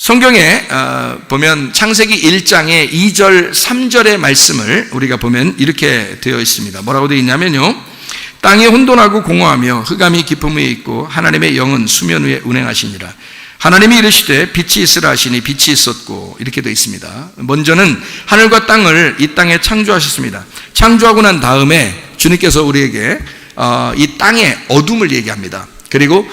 성경에 보면 창세기 1장의 2절 3절의 말씀을 우리가 보면 이렇게 되어 있습니다. 뭐라고 되어 있냐면요, 땅이 혼돈하고 공허하며 흑암이 깊음 위에 있고 하나님의 영은 수면 위에 운행하시니라. 하나님이 이르시되 빛이 있으라 하시니 빛이 있었고, 이렇게 되어 있습니다. 먼저는 하늘과 땅을 이 땅에 창조하셨습니다. 창조하고 난 다음에 주님께서 우리에게 이 땅의 어둠을 얘기합니다. 그리고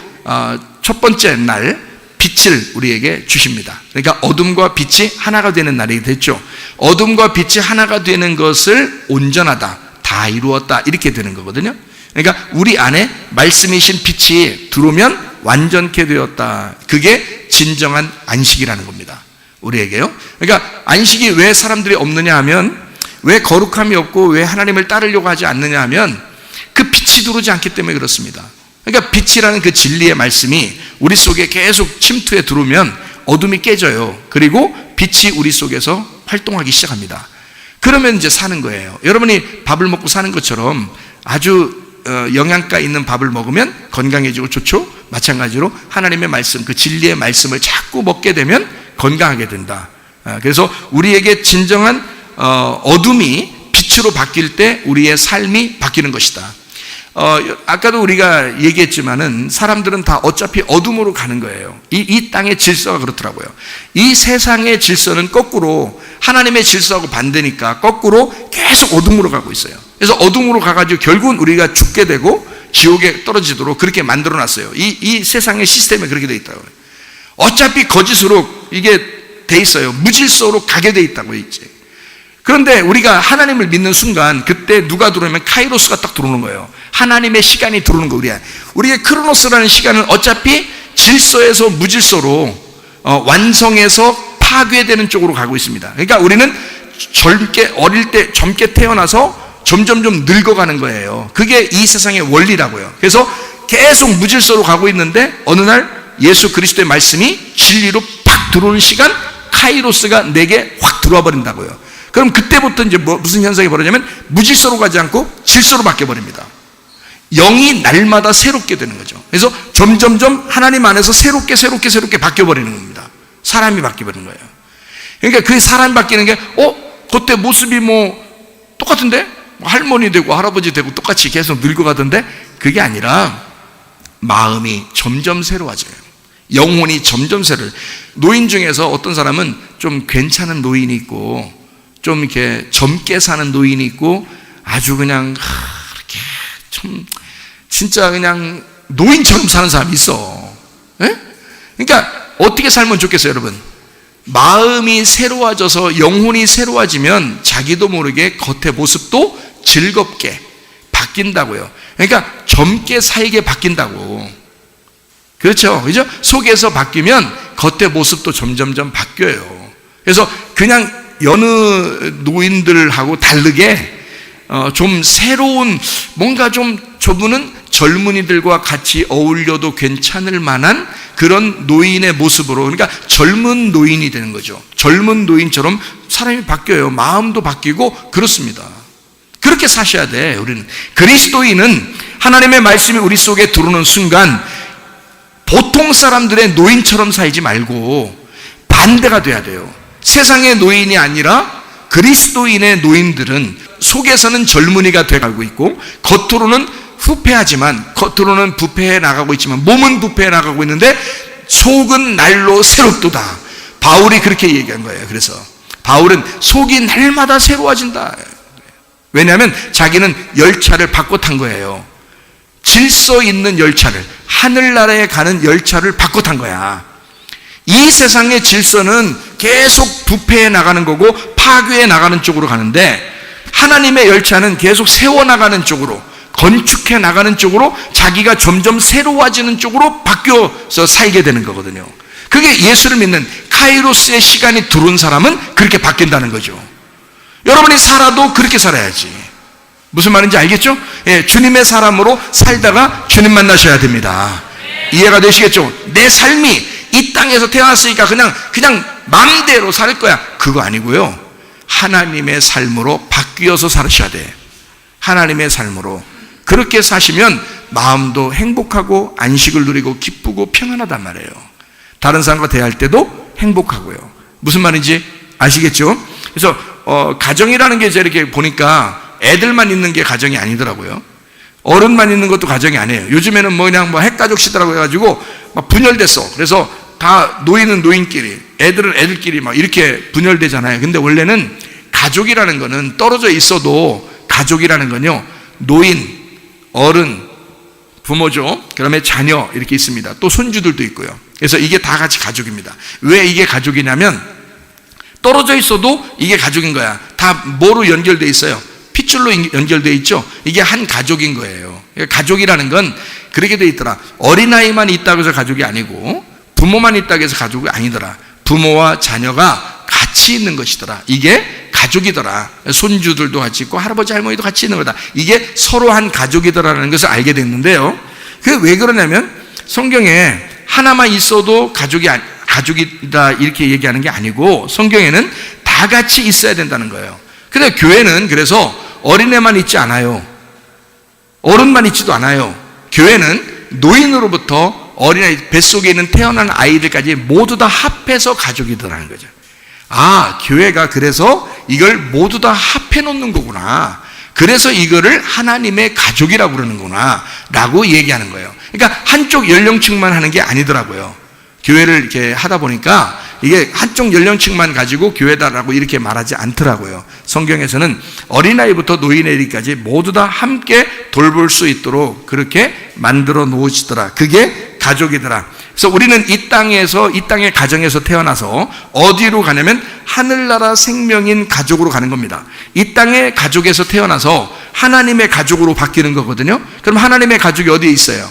첫 번째 날 빛을 우리에게 주십니다. 그러니까 어둠과 빛이 하나가 되는 날이 됐죠. 어둠과 빛이 하나가 되는 것을 온전하다, 다 이루었다, 이렇게 되는 거거든요. 그러니까 우리 안에 말씀이신 빛이 들어오면 완전케 되었다. 그게 진정한 안식이라는 겁니다, 우리에게요. 그러니까 안식이 왜 사람들이 없느냐 하면, 왜 거룩함이 없고 왜 하나님을 따르려고 하지 않느냐 하면 그 빛이 들어오지 않기 때문에 그렇습니다. 그러니까 빛이라는 그 진리의 말씀이 우리 속에 계속 침투해 들어오면 어둠이 깨져요. 그리고 빛이 우리 속에서 활동하기 시작합니다. 그러면 이제 사는 거예요. 여러분이 밥을 먹고 사는 것처럼 아주 영양가 있는 밥을 먹으면 건강해지고 좋죠. 마찬가지로 하나님의 말씀, 그 진리의 말씀을 자꾸 먹게 되면 건강하게 된다. 그래서 우리에게 진정한 어둠이 빛으로 바뀔 때 우리의 삶이 바뀌는 것이다. 아까도 우리가 얘기했지만은 사람들은 다 어차피 어둠으로 가는 거예요. 이 땅의 질서가 그렇더라고요. 이 세상의 질서는 거꾸로 하나님의 질서하고 반대니까 거꾸로 계속 어둠으로 가고 있어요. 그래서 어둠으로 가가지고 결국은 우리가 죽게 되고 지옥에 떨어지도록 그렇게 만들어 놨어요. 이 세상의 시스템에 그렇게 돼 있다고요. 어차피 거짓으로 이게 돼 있어요. 무질서로 가게 돼 있다고 있지. 그런데 우리가 하나님을 믿는 순간 그때 누가 들어오면 카이로스가 딱 들어오는 거예요. 하나님의 시간이 들어오는 거예요. 우리의 크로노스라는 시간은 어차피 질서에서 무질서로 완성해서 파괴되는 쪽으로 가고 있습니다. 그러니까 우리는 어릴 때 젊게 태어나서 점점 늙어가는 거예요. 그게 이 세상의 원리라고요. 그래서 계속 무질서로 가고 있는데 어느 날 예수 그리스도의 말씀이 진리로 팍 들어오는 시간, 카이로스가 내게 확 들어와 버린다고요. 그럼 그때부터 이제 무슨 현상이 벌어지냐면 무질서로 가지 않고 질서로 바뀌어 버립니다. 영이 날마다 새롭게 되는 거죠. 그래서 점점점 하나님 안에서 새롭게 바뀌어 버리는 겁니다. 사람이 바뀌어 버리는 거예요. 그러니까 그 사람이 바뀌는 게 그때 모습이 똑같은데? 할머니 되고 할아버지 되고 똑같이 계속 늙어가던데, 그게 아니라 마음이 점점 새로워져요. 영혼이 점점 새로워져요. 노인 중에서 어떤 사람은 좀 괜찮은 노인이 있고 좀 이렇게 젊게 사는 노인이 있고 아주 그냥 이렇게 좀 진짜 그냥 노인처럼 사는 사람이 있어. 에? 그러니까 어떻게 살면 좋겠어요, 여러분? 마음이 새로워져서 영혼이 새로워지면 자기도 모르게 겉의 모습도 즐겁게 바뀐다고요. 그러니까 젊게 살게 바뀐다고. 그렇죠? 그죠? 속에서 바뀌면 겉의 모습도 점점점 바뀌어요. 그래서 그냥 여느 노인들하고 다르게 좀 새로운, 뭔가 좀 저분은 젊은이들과 같이 어울려도 괜찮을 만한 그런 노인의 모습으로, 그러니까 젊은 노인이 되는 거죠. 젊은 노인처럼 사람이 바뀌어요. 마음도 바뀌고 그렇습니다. 그렇게 사셔야 돼. 우리는 그리스도인은 하나님의 말씀이 우리 속에 들어오는 순간 보통 사람들의 노인처럼 살지 말고 반대가 돼야 돼요. 세상의 노인이 아니라 그리스도인의 노인들은 속에서는 젊은이가 돼가고 있고 겉으로는 후패하지만, 겉으로는 부패해 나가고 있지만 몸은 부패해 나가고 있는데 속은 날로 새롭도다. 바울이 그렇게 얘기한 거예요. 그래서 바울은 속이 날마다 새로워진다. 왜냐하면 자기는 열차를 바꿔 탄 거예요. 질서 있는 열차를, 하늘나라에 가는 열차를 바꿔 탄 거야. 이 세상의 질서는 계속 부패해 나가는 거고 파괴해 나가는 쪽으로 가는데, 하나님의 열차는 계속 세워나가는 쪽으로, 건축해 나가는 쪽으로, 자기가 점점 새로워지는 쪽으로 바뀌어서 살게 되는 거거든요. 그게 예수를 믿는 카이로스의 시간이 들어온 사람은 그렇게 바뀐다는 거죠. 여러분이 살아도 그렇게 살아야지. 무슨 말인지 알겠죠? 예, 주님의 사람으로 살다가 주님 만나셔야 됩니다. 이해가 되시겠죠? 내 삶이 이 땅에서 태어났으니까 그냥 마음대로 살 거야, 그거 아니고요. 하나님의 삶으로 바뀌어서 살으셔야 돼. 하나님의 삶으로. 그렇게 사시면 마음도 행복하고 안식을 누리고 기쁘고 평안하단 말이에요. 다른 사람과 대할 때도 행복하고요. 무슨 말인지 아시겠죠? 그래서 가정이라는 게 이렇게 보니까 애들만 있는 게 가정이 아니더라고요. 어른만 있는 것도 가정이 아니에요. 요즘에는 그냥 핵가족 시대라고 해가지고 막 분열됐어. 그래서 다 노인은 노인끼리, 애들은 애들끼리 막 이렇게 분열되잖아요. 근데 원래는 가족이라는 거는 떨어져 있어도 가족이라는 건요, 노인, 어른, 부모죠. 그다음에 자녀 이렇게 있습니다. 또 손주들도 있고요. 그래서 이게 다 같이 가족입니다. 왜 이게 가족이냐면 떨어져 있어도 이게 가족인 거야. 다 뭐로 연결돼 있어요? 핏줄로 연결돼 있죠. 이게 한 가족인 거예요. 가족이라는 건 그렇게 돼 있더라. 어린아이만 있다고 해서 가족이 아니고 부모만 있다고 해서 가족이 아니더라. 부모와 자녀가 같이 있는 것이더라. 이게 가족이더라. 손주들도 같이 있고 할아버지 할머니도 같이 있는 거다. 이게 서로 한 가족이더라는 것을 알게 됐는데요. 그게 왜 그러냐면 성경에 하나만 있어도 가족이다 이렇게 얘기하는 게 아니고 성경에는 다 같이 있어야 된다는 거예요. 근데 교회는 그래서 어린애만 있지 않아요. 어른만 있지도 않아요. 교회는 노인으로부터 어린아이, 뱃속에 있는 태어난 아이들까지 모두 다 합해서 가족이더라는 거죠. 아, 교회가 그래서 이걸 모두 다 합해 놓는 거구나. 그래서 이거를 하나님의 가족이라고 그러는구나 라고 얘기하는 거예요. 그러니까 한쪽 연령층만 하는 게 아니더라고요. 교회를 이렇게 하다 보니까 이게 한쪽 연령층만 가지고 교회다라고 이렇게 말하지 않더라고요. 성경에서는 어린아이부터 노인에게까지 모두 다 함께 돌볼 수 있도록 그렇게 만들어 놓으시더라. 그게 가족이더라. 그래서 우리는 이 땅의 가정에서 태어나서 어디로 가냐면 하늘나라 생명인 가족으로 가는 겁니다. 이 땅의 가족에서 태어나서 하나님의 가족으로 바뀌는 거거든요. 그럼 하나님의 가족이 어디에 있어요?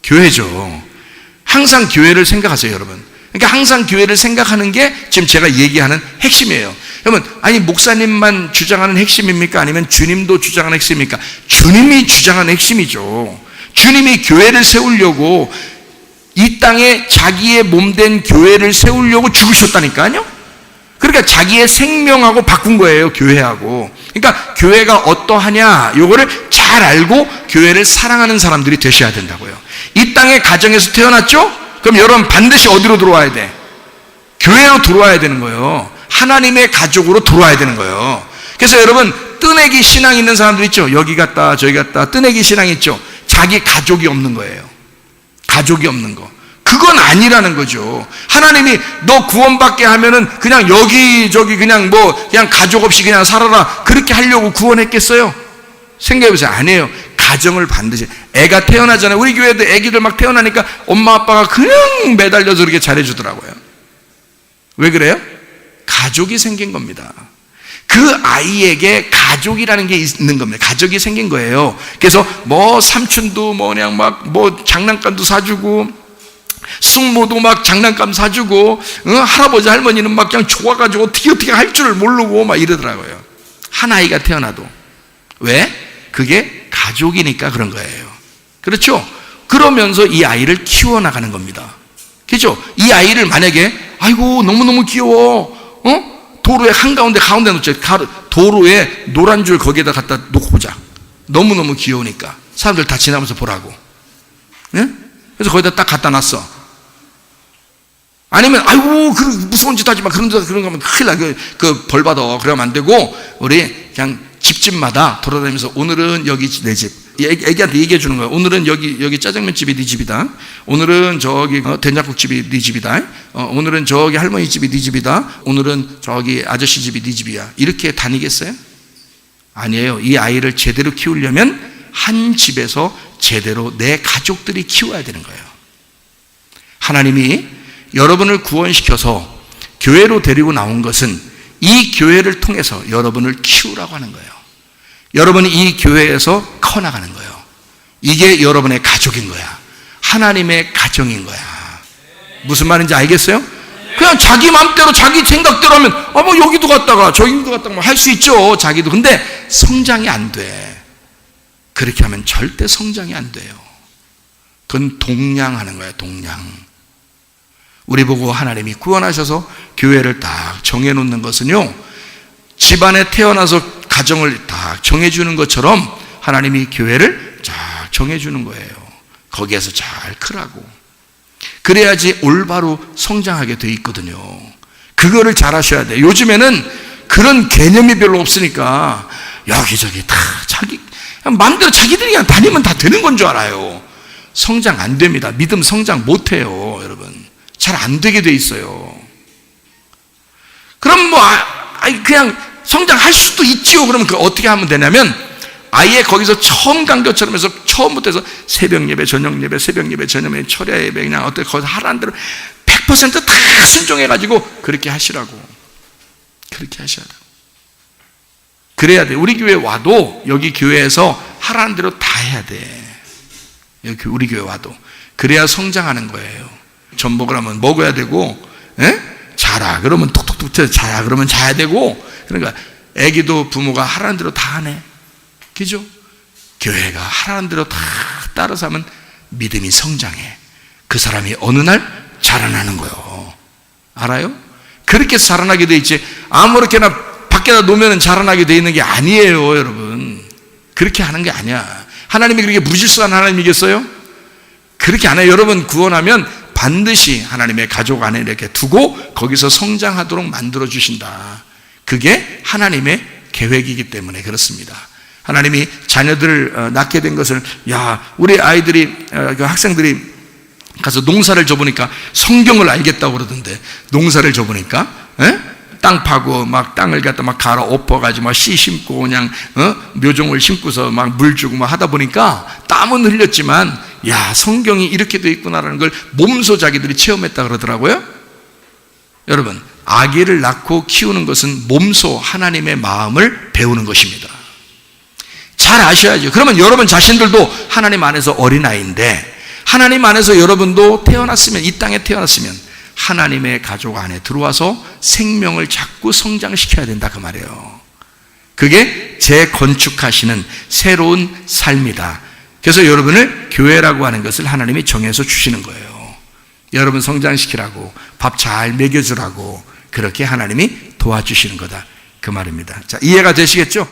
교회죠. 항상 교회를 생각하세요, 여러분. 그러니까 항상 교회를 생각하는 게 지금 제가 얘기하는 핵심이에요. 여러분, 아니 목사님만 주장하는 핵심입니까? 아니면 주님도 주장하는 핵심입니까? 주님이 주장하는 핵심이죠. 주님이 교회를 세우려고 이 땅에 자기의 몸된 교회를 세우려고 죽으셨다니까요. 그러니까 자기의 생명하고 바꾼 거예요, 교회하고. 그러니까 교회가 어떠하냐 요거를 잘 알고 교회를 사랑하는 사람들이 되셔야 된다고요. 이 땅의 가정에서 태어났죠? 그럼 여러분 반드시 어디로 들어와야 돼? 교회로 들어와야 되는 거예요. 하나님의 가족으로 들어와야 되는 거예요. 그래서 여러분 뜨내기 신앙 있는 사람들 있죠? 여기 갔다 저기 갔다 뜨내기 신앙 있죠? 자기 가족이 없는 거예요. 가족이 없는 거. 그건 아니라는 거죠. 하나님이 너 구원받게 하면은 그냥 여기저기 그냥 그냥 가족 없이 그냥 살아라 그렇게 하려고 구원했겠어요? 생각해보세요. 아니에요. 가정을 반드시. 애가 태어나잖아요. 우리 교회도 애기들 막 태어나니까 엄마 아빠가 그냥 매달려서 그렇게 잘해주더라고요. 왜 그래요? 가족이 생긴 겁니다. 그 아이에게 가족이라는 게 있는 겁니다. 가족이 생긴 거예요. 그래서 삼촌도 그냥 장난감도 사주고 숙모도 막 장난감 사주고 할아버지 할머니는 막 그냥 좋아가지고 어떻게 할 줄을 모르고 막 이러더라고요. 한 아이가 태어나도. 왜? 그게 가족이니까 그런 거예요. 그렇죠? 그러면서 이 아이를 키워나가는 겁니다. 그렇죠? 이 아이를 만약에 아이고 너무너무 귀여워 도로에 가운데 놓자. 도로에 노란 줄 거기에다 갖다 놓고 보자. 너무너무 귀여우니까 사람들 다 지나면서 보라고. 네? 그래서 거기다 딱 갖다 놨어. 아니면 아이고 그 무서운 짓 하지 마. 그런 거 하면 큰일 나. 그 벌 받아. 그러면 안 되고 우리 그냥 집집마다 돌아다니면서 오늘은 여기 내 집. 애기한테 얘기해 주는 거야. 오늘은 여기 짜장면 집이 네 집이다. 오늘은 저기 된장국 집이 네 집이다. 오늘은 저기 할머니 집이 네 집이다. 오늘은 저기 아저씨 집이 네 집이야. 이렇게 다니겠어요? 아니에요. 이 아이를 제대로 키우려면 한 집에서 제대로 내 가족들이 키워야 되는 거예요. 하나님이 여러분을 구원시켜서 교회로 데리고 나온 것은 이 교회를 통해서 여러분을 키우라고 하는 거예요. 여러분이 이 교회에서 커나가는 거예요. 이게 여러분의 가족인 거야. 하나님의 가정인 거야. 무슨 말인지 알겠어요? 그냥 자기 마음대로 자기 생각대로 하면 여기도 갔다가 저기도 갔다가 할 수 있죠. 자기도. 근데 성장이 안 돼. 그렇게 하면 절대 성장이 안 돼요. 그건 동량하는 거예요. 동량. 우리 보고 하나님이 구원하셔서 교회를 딱 정해놓는 것은요, 집안에 태어나서 가정을 딱 정해주는 것처럼 하나님이 교회를 쫙 정해주는 거예요. 거기에서 잘 크라고. 그래야지 올바로 성장하게 돼 있거든요. 그거를 잘 하셔야 돼요. 요즘에는 그런 개념이 별로 없으니까 여기저기 다 자기 마음대로 자기들이 그냥 다니면 다 되는 건 줄 알아요. 성장 안 됩니다. 믿음 성장 못 해요, 여러분. 잘 안 되게 돼 있어요. 그럼 뭐 그냥 성장할 수도 있지요. 그러면 그 어떻게 하면 되냐면 아예 거기서 처음 간 것처럼 해서 처음부터 해서 새벽 예배, 저녁 예배, 새벽 예배, 저녁 예배, 철야 예배 그냥 어떻게 거기서 하라는 대로 100% 다 순종해가지고 그렇게 하시라고. 그렇게 하셔야 돼요. 그래야 돼. 우리 교회 와도 여기 교회에서 하라는 대로 다 해야 돼. 여기 우리 교회 와도. 그래야 성장하는 거예요. 젖 먹으라면 먹어야 되고, 자라 그러면 톡톡톡 자라 그러면 자야 되고. 그러니까 애기도 부모가 하라는 대로 다 하네. 그죠? 교회가 하라는 대로 다 따라서 하면 믿음이 성장해. 그 사람이 어느 날 자라나는 거예요. 알아요? 그렇게 해서 자라나게 돼 있지 아무렇게나 밖에다 놓으면 자라나게 돼 있는 게 아니에요, 여러분. 그렇게 하는 게 아니야. 하나님이 그렇게 무질서한 하나님이겠어요? 그렇게 안 해요. 여러분 구원하면 반드시 하나님의 가족 안에 이렇게 두고 거기서 성장하도록 만들어 주신다. 그게 하나님의 계획이기 때문에 그렇습니다. 하나님이 자녀들을 낳게 된 것을 우리 아이들이 그 학생들이 가서 농사를 져보니까 성경을 알겠다고 그러던데 농사를 져보니까 땅 파고 막 땅을 갖다 막 갈아 엎어가지고 막 씨 심고 그냥 묘종을 심고서 막 물 주고 막 하다 보니까 땀은 흘렸지만 성경이 이렇게 돼 있구나라는 걸 몸소 자기들이 체험했다 그러더라고요. 여러분 아기를 낳고 키우는 것은 몸소 하나님의 마음을 배우는 것입니다. 잘 아셔야죠. 그러면 여러분 자신들도 하나님 안에서 어린아이인데 하나님 안에서 여러분도 태어났으면 이 땅에 태어났으면 하나님의 가족 안에 들어와서 생명을 자꾸 성장시켜야 된다 그 말이에요. 그게 재건축하시는 새로운 삶이다. 그래서 여러분을 교회라고 하는 것을 하나님이 정해서 주시는 거예요. 여러분 성장시키라고 밥 잘 먹여주라고 그렇게 하나님이 도와주시는 거다 그 말입니다. 자, 이해가 되시겠죠?